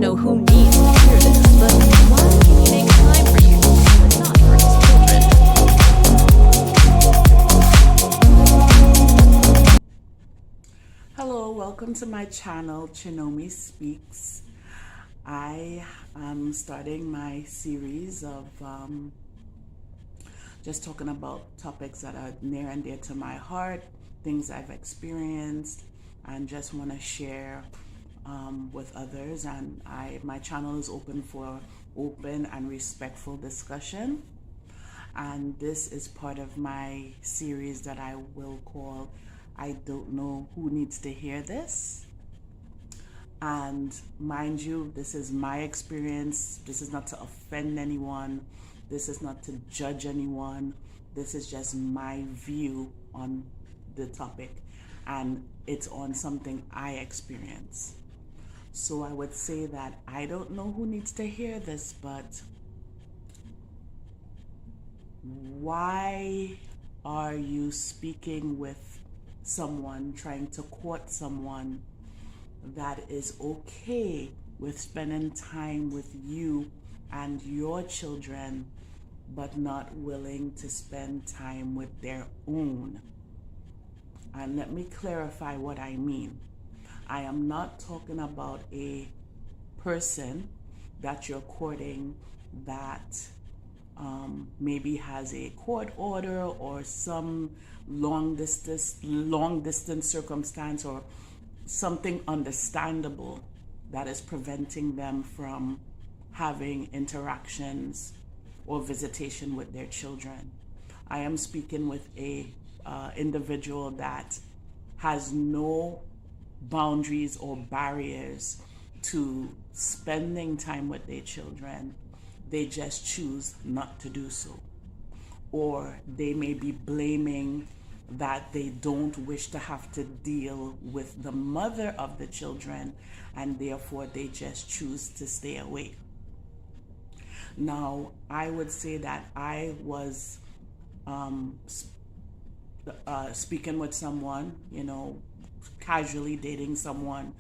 don't know who needs to hear this, but why can you make time for you, but not for his children? Hello, welcome to my channel, Chenomi Speaks. I am starting my series of just talking about topics that are near and dear to my heart, things I've experienced, and just want to share with others. And my channel is open for open and respectful discussion. And this is part of my series that I will call I Don't Know Who Needs to Hear This. And mind you, this is my experience. This is not to offend anyone. This is not to judge anyone. This is just my view on the topic. And it's on something I experience. So I would say that I don't know who needs to hear this, but why are you speaking with someone, trying to court someone that is okay with spending time with you and your children, but not willing to spend time with their own? And let me clarify what I mean. I am not talking about a person that you're courting that maybe has a court order or some long distance circumstance or something understandable that is preventing them from having interactions or visitation with their children. I am speaking with a individual that has no boundaries or barriers to spending time with their children. They just choose not to do so. Or they may be blaming that they don't wish to have to deal with the mother of the children, and therefore they just choose to stay away. Now, I would say that I was speaking with someone, casually dating someone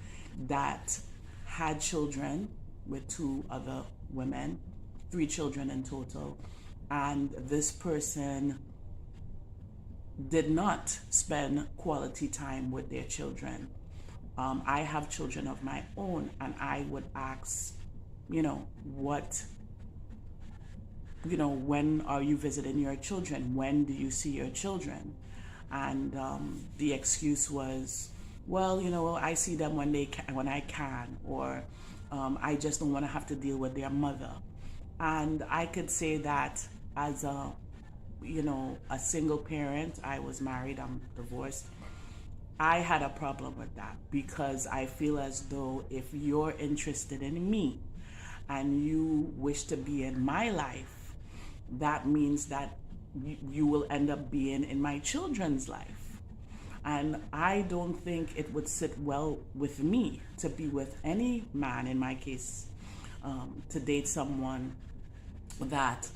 that had children with two other women, 3 children in total, and this person did not spend quality time with their children. I have children of my own, and I would ask, when are you visiting your children? When do you see your children? And the excuse was, well, I see them when I can, or I just don't want to have to deal with their mother. And I could say that as a single parent. I was married, I'm divorced. I had a problem with that because I feel as though if you're interested in me and you wish to be in my life, that means that you will end up being in my children's life. And I don't think it would sit well with me to be with any man, in my case, to date someone that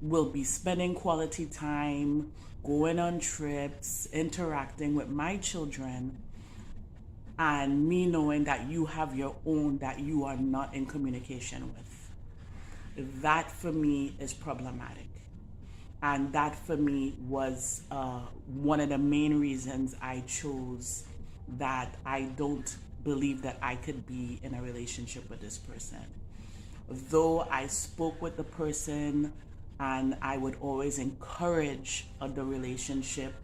will be spending quality time, going on trips, interacting with my children, and me knowing that you have your own that you are not in communication with. That for me is problematic. And that for me was one of the main reasons I chose that I don't believe that I could be in a relationship with this person. Though I spoke with the person and I would always encourage the relationship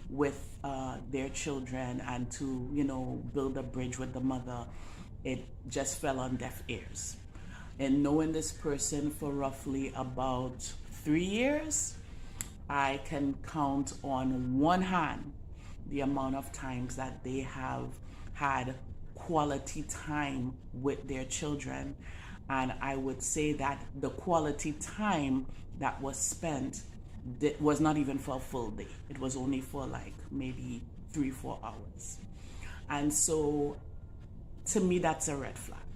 with their children and to, build a bridge with the mother, it just fell on deaf ears. And knowing this person for roughly about 3 years, I can count on one hand the amount of times that they have had quality time with their children. And I would say that the quality time that was spent was not even for a full day. It was only for like maybe 3-4 hours. And so to me, that's a red flag,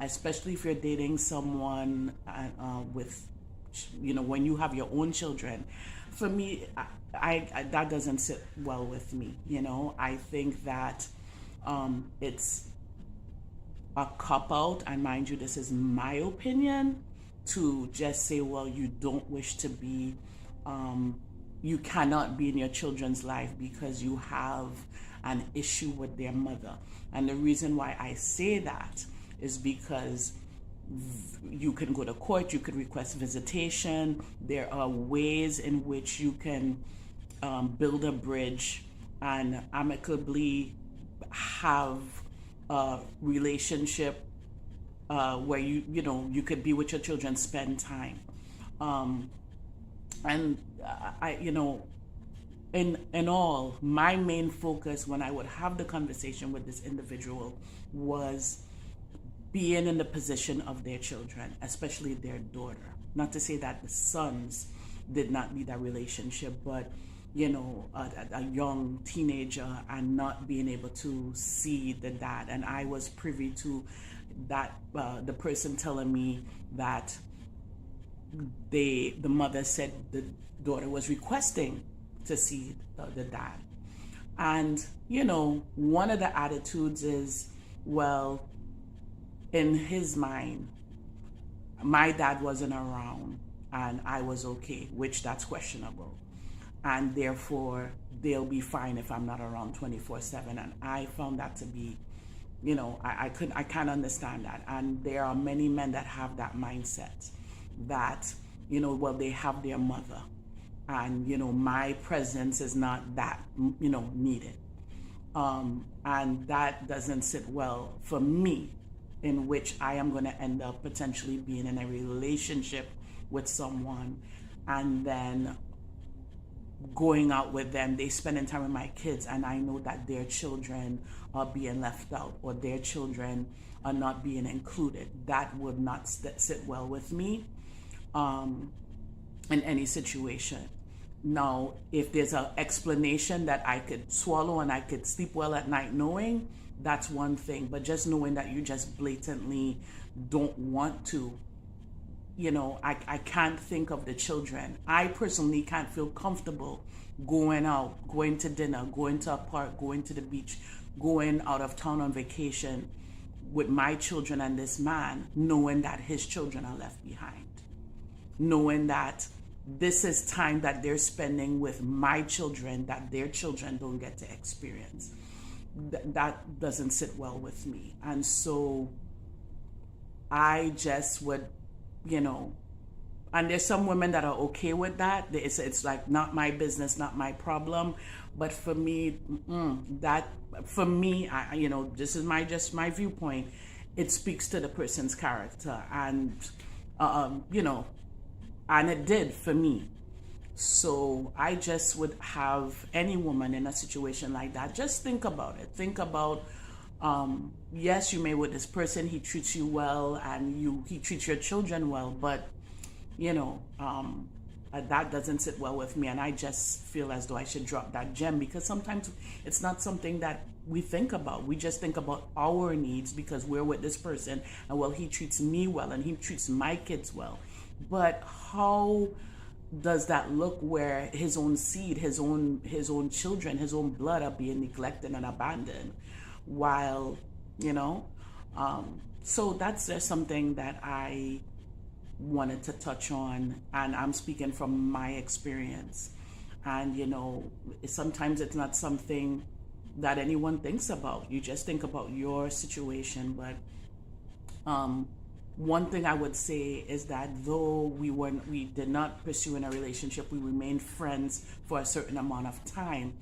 especially if you're dating someone with, when you have your own children. For me, I that doesn't sit well with me. I think that it's a cop out, and mind you, this is my opinion, to just say, well, you don't wish to be, you cannot be in your children's life because you have an issue with their mother. And the reason why I say that is because you can go to court, you could request visitation. There are ways in which you can build a bridge and amicably have a relationship where you could be with your children, spend time. And I in all, my main focus when I would have the conversation with this individual was being in the position of their children, especially their daughter. Not to say that the sons did not need that relationship, but a young teenager and not being able to see the dad. And I was privy to that, the person telling me that the mother said the daughter was requesting to see the dad. And one of the attitudes is, well, in his mind, my dad wasn't around and I was okay, which that's questionable. And therefore, they'll be fine if I'm not around 24/7. And I found that to be, I can't understand that. And there are many men that have that mindset that, well, they have their mother and, my presence is not that, needed. And that doesn't sit well for me, in which I am going to end up potentially being in a relationship with someone and then going out with them, they spending time with my kids, and I know that their children are being left out or their children are not being included. That would not sit well with me in any situation. Now, if there's an explanation that I could swallow and I could sleep well at night knowing, that's one thing. But just knowing that you just blatantly don't want to, I can't think of the children. I personally can't feel comfortable going out, going to dinner, going to a park, going to the beach, going out of town on vacation with my children and this man, knowing that his children are left behind. Knowing that this is time that they're spending with my children that their children don't get to experience. That doesn't sit well with me. And so I just would, and there's some women that are okay with that. It's like, not my business, not my problem. But for me, this is just my viewpoint. It speaks to the person's character, and and it did for me. So I just would have any woman in a situation like that, just think about it. Think about, yes, you may with this person, he treats you well and he treats your children well, but that doesn't sit well with me. And I just feel as though I should drop that gem, because sometimes it's not something that we think about. We just think about our needs because we're with this person and, well, he treats me well and he treats my kids well. But how does that look where his own seed, his own children, his own blood are being neglected and abandoned, while so that's just something that I wanted to touch on, and I'm speaking from my experience. And sometimes it's not something that anyone thinks about. You just think about your situation. But one thing I would say is that though we did not pursue in a relationship, we remained friends for a certain amount of time.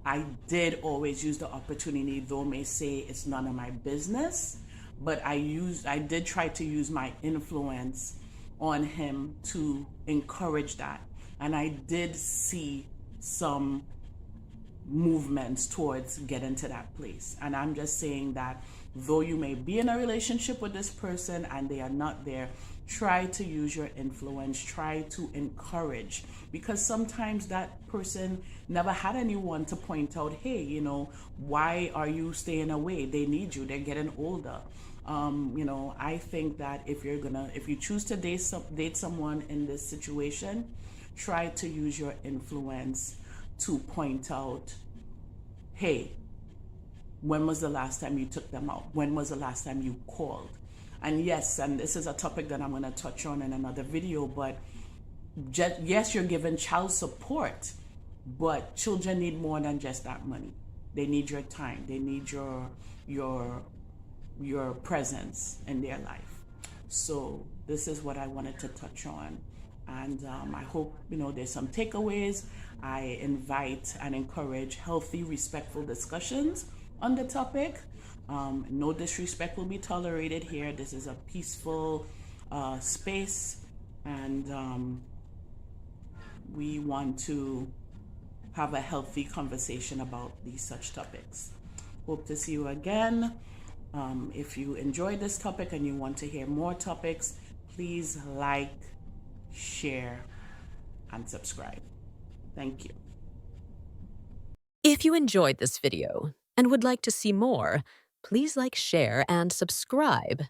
I did always use the opportunity, though may say it's none of my business, but I did try to use my influence on him to encourage that. And I did see some movements towards getting to that place. And I'm just saying that though you may be in a relationship with this person and they are not there, try to use your influence, try to encourage, because sometimes that person never had anyone to point out, hey, why are you staying away? They need you, they're getting older. I think that if you choose to date someone in this situation, try to use your influence to point out, hey, when was the last time you took them out? When was the last time you called? And yes, and this is a topic that I'm going to touch on in another video, but yes, you're giving child support, but children need more than just that money. They need your time. They need your presence in their life. So this is what I wanted to touch on, and I hope there's some takeaways. I invite and encourage healthy, respectful discussions on the topic. No disrespect will be tolerated here. This is a peaceful space, and we want to have a healthy conversation about these such topics. Hope to see you again. If you enjoyed this topic and you want to hear more topics, please like, share, and subscribe. Thank you. If you enjoyed this video and would like to see more, please like, share, and subscribe.